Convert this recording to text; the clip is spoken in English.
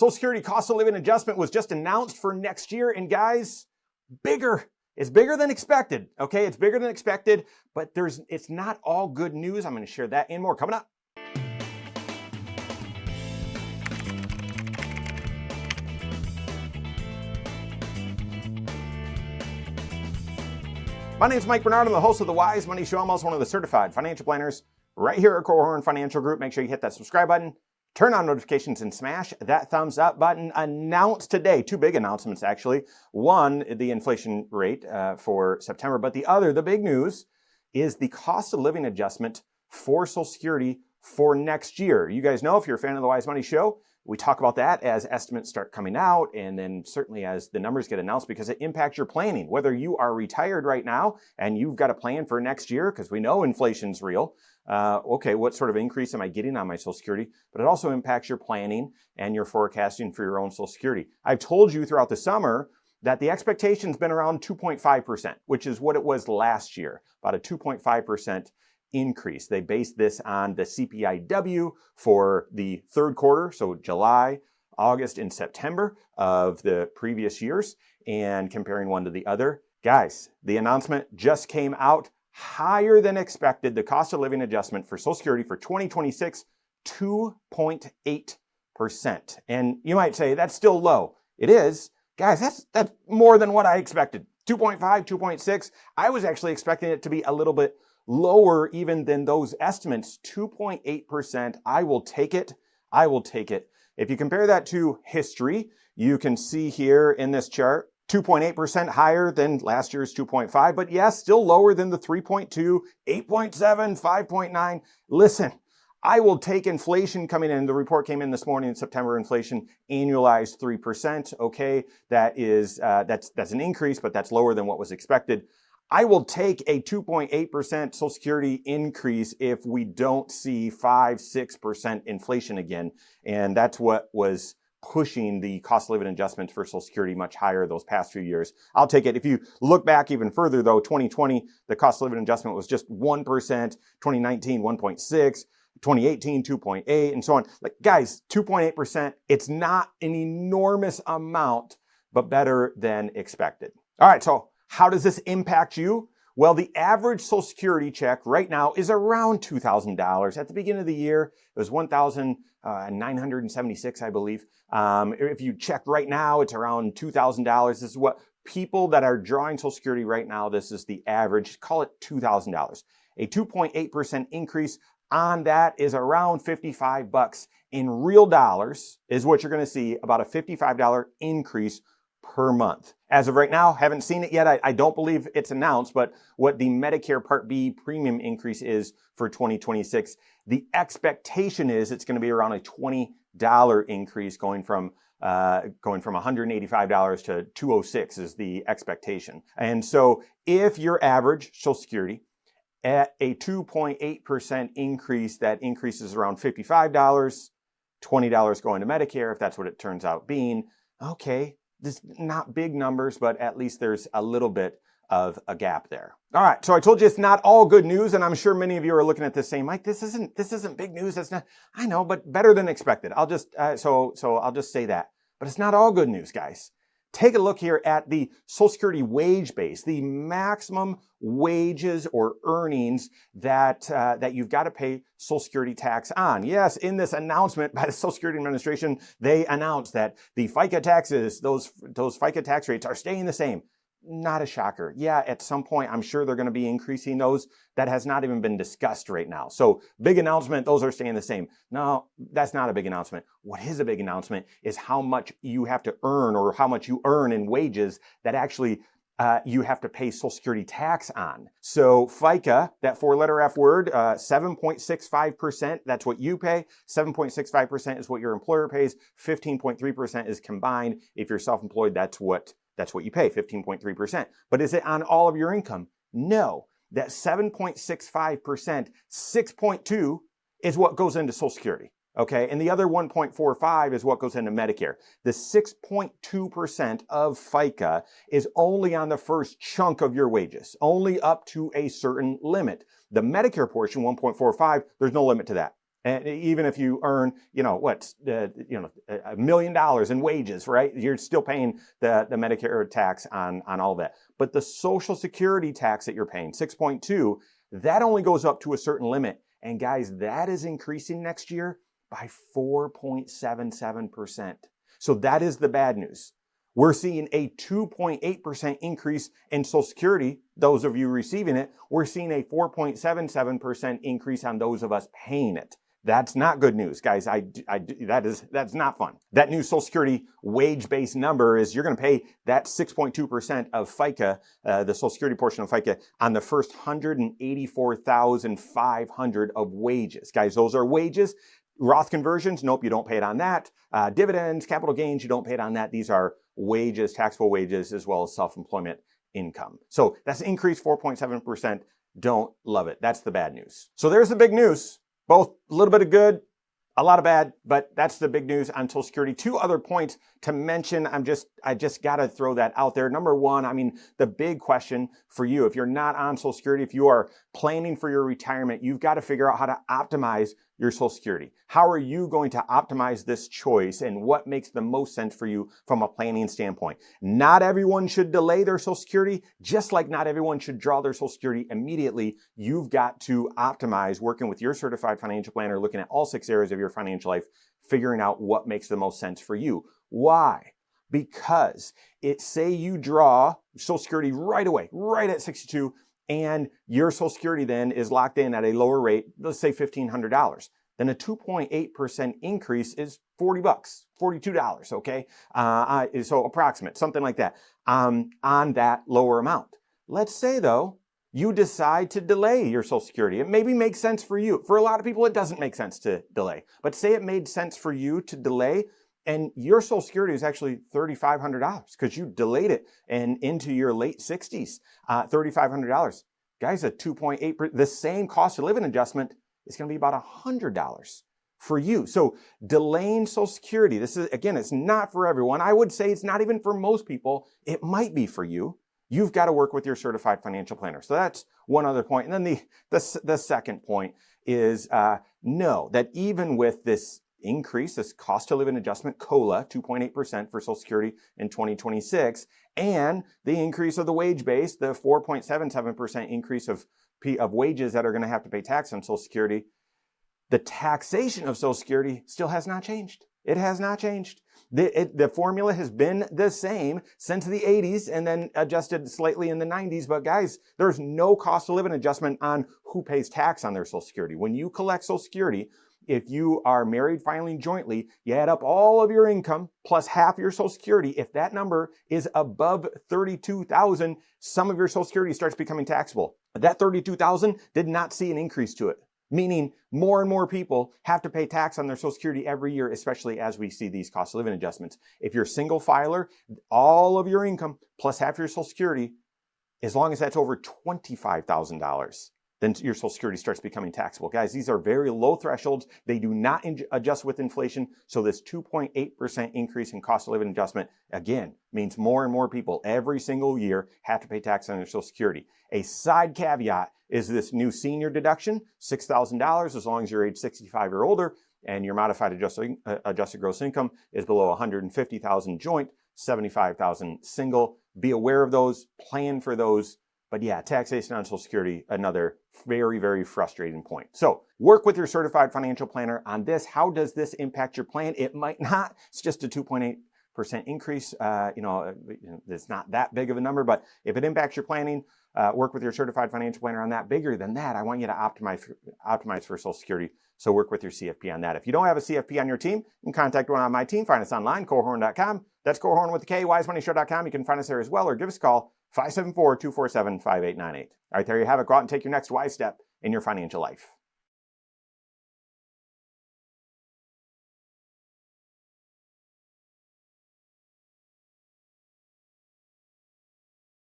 Social Security cost of living adjustment was just announced for next year. And guys, bigger. It's bigger than expected. Okay, it's bigger than expected, but it's not all good news. I'm going to share that and more coming up. My name is Mike Bernard. I'm the host of the Wise Money Show. I'm also one of the certified financial planners right here at Korhorn Financial Group. Make sure you hit that subscribe button, turn on notifications, and smash that thumbs up button. Announced today, two big announcements actually. One, the inflation rate for September, but the other, the big news, is the cost of living adjustment for Social Security for next year. You guys know, if you're a fan of the Wise Money Show, we talk about that as estimates start coming out, and then certainly as the numbers get announced, because it impacts your planning. Whether you are retired right now and you've got a plan for next year, because we know inflation's real. Okay, what sort of increase am I getting on my Social Security? But it also impacts your planning and your forecasting for your own Social Security. I've told you throughout the summer that the expectation's been around 2.5%, which is what it was last year, about a 2.5% increase. They based this on the CPIW for the third quarter, so July, August, and September of the previous years, and comparing one to the other. Guys, the announcement just came out. Higher than expected. The cost of living adjustment for Social Security for 2026, 2.8%. And you might say, that's still low. It is. Guys, that's more than what I expected. 2.5, 2.6. I was actually expecting it to be a little bit lower even than those estimates. 2.8%. I will take it. I will take it. If you compare that to history, you can see here in this chart, 2.8% higher than last year's 2.5, but yes, still lower than the 3.2, 8.7, 5.9. Listen, I will take inflation coming in. The report came in this morning, September inflation annualized 3%. Okay, that is that's an increase, but that's lower than what was expected. I will take a 2.8% Social Security increase if we don't see 5-6% inflation again, and that's what was pushing the cost of living adjustment for Social Security much higher those past few years. I'll take it. If you look back even further though, 2020, the cost of living adjustment was just 1%, 2019, 1.6, 2018, 2.8, and so on. Like, guys, 2.8%, it's not an enormous amount, but better than expected. All right, so how does this impact you? Well, the average Social Security check right now is around $2,000. At the beginning of the year, it was $1,976, I believe. If you check right now, it's around $2,000. This is what people that are drawing Social Security right now, this is the average, call it $2,000. A 2.8% increase on that is around $55 in real dollars is what you're going to see, about a $55 increase per month. As of right now, haven't seen it yet. I don't believe it's announced, but what the Medicare Part B premium increase is for 2026, the expectation is it's going to be around a $20 increase, going from $185 to $206 is the expectation. And so if your average Social Security at a 2.8% increase, that increases around $55, $20 going to Medicare, if that's what it turns out being, okay, this not big numbers, but at least there's a little bit of a gap there. All right, so I told you it's not all good news, and I'm sure many of you are looking at this saying, Mike, this isn't big news. That's not. I know, but better than expected. I'll just so I'll just say that. But it's not all good news, guys. Take a look here at the Social Security wage base, the maximum wages or earnings that you've got to pay Social Security tax on. Yes, in this announcement by the Social Security Administration, they announced that the FICA taxes, those FICA tax rates are staying the same. Not a shocker. Yeah, at some point, I'm sure they're going to be increasing those. That has not even been discussed right now. So big announcement, those are staying the same. No, that's not a big announcement. What is a big announcement is how much you have to earn, or how much you earn in wages that actually you have to pay Social Security tax on. So FICA, that four-letter F word, 7.65%, that's what you pay. 7.65% is what your employer pays. 15.3% is combined. If you're self-employed, that's what you pay, 15.3%. But is it on all of your income? No. That 7.65%, 6.2 is what goes into Social Security. Okay, and the other 1.45 is what goes into Medicare. The 6.2% of FICA is only on the first chunk of your wages, only up to a certain limit. The Medicare portion, 1.45, there's no limit to that. And even if you earn, $1 million in wages, right? You're still paying the Medicare tax on all of that. But the Social Security tax that you're paying, 6.2, that only goes up to a certain limit. And guys, that is increasing next year by 4.77%. So that is the bad news. We're seeing a 2.8% increase in Social Security, those of you receiving it. We're seeing a 4.77% increase on those of us paying it. That's not good news, guys. That's not fun. That new Social Security wage-based number is you're going to pay that 6.2% of FICA, the Social Security portion of FICA, on the first $184,500 of wages. Guys, those are wages. Roth conversions, nope, you don't pay it on that. Dividends, capital gains, you don't pay it on that. These are wages, taxable wages, as well as self-employment income. So that's an increase 4.7%. Don't love it. That's the bad news. So there's the big news. Both a little bit of good, a lot of bad, but that's the big news on Social Security. Two other points to mention. I just got to throw that out there. Number one, the big question for you, if you're not on Social Security, if you are planning for your retirement, you've got to figure out how to optimize your Social Security. How are you going to optimize this choice and what makes the most sense for you from a planning standpoint? Not everyone should delay their Social Security, just like not everyone should draw their Social Security immediately. You've got to optimize working with your certified financial planner, looking at all 6 areas of your financial life, figuring out what makes the most sense for you. Why? Because say you draw Social Security right away, right at 62, and your Social Security then is locked in at a lower rate, let's say $1,500. Then a 2.8% increase is $40, $42, okay? So approximate, something like that, on that lower amount. Let's say, though, you decide to delay your Social Security. It maybe makes sense for you. For a lot of people, it doesn't make sense to delay. But say it made sense for you to delay, and your Social Security is actually $3,500 because you delayed it and into your late 60s, $3,500. Guys, a 2.8%, the same cost of living adjustment is going to be about $100 for you. So delaying Social Security, this is, again, it's not for everyone. I would say it's not even for most people. It might be for you. You've got to work with your certified financial planner. So that's one other point. And then the second point is know that even with this increase, this cost of living adjustment, COLA, 2.8% for Social Security in 2026, and the increase of the wage base, the 4.77% increase of wages that are going to have to pay tax on Social Security, the taxation of Social Security still has not changed. It has not changed. The formula has been the same since the 80s and then adjusted slightly in the 90s. But guys, there's no cost of living adjustment on who pays tax on their Social Security. When you collect Social Security, if you are married filing jointly, you add up all of your income plus half your Social Security. If that number is above $32,000, some of your Social Security starts becoming taxable. That $32,000 did not see an increase to it, meaning more and more people have to pay tax on their Social Security every year, especially as we see these cost of living adjustments. If you're a single filer, all of your income plus half your Social Security, as long as that's over $25,000, then your Social Security starts becoming taxable. Guys, these are very low thresholds. They do not adjust with inflation. So this 2.8% increase in cost of living adjustment, again, means more and more people every single year have to pay tax on their Social Security. A side caveat is this new senior deduction, $6,000 as long as you're age 65 or older, and your modified adjusted gross income is below $150,000 joint, $75,000 single. Be aware of those, plan for those. But yeah, taxation on Social Security, another very, very frustrating point. So work with your certified financial planner on this. How does this impact your plan? It might not. It's just a 2.8% increase. It's not that big of a number, but if it impacts your planning, work with your certified financial planner on that. Bigger than that, I want you to optimize for Social Security. So work with your CFP on that. If you don't have a CFP on your team, you can contact one on my team. Find us online, Korhorn.com. That's Korhorn with the K, wisemoneyshow.com. You can find us there as well, or give us a call, 574-247-5898. All right, there you have it. Go out and take your next wise step in your financial life.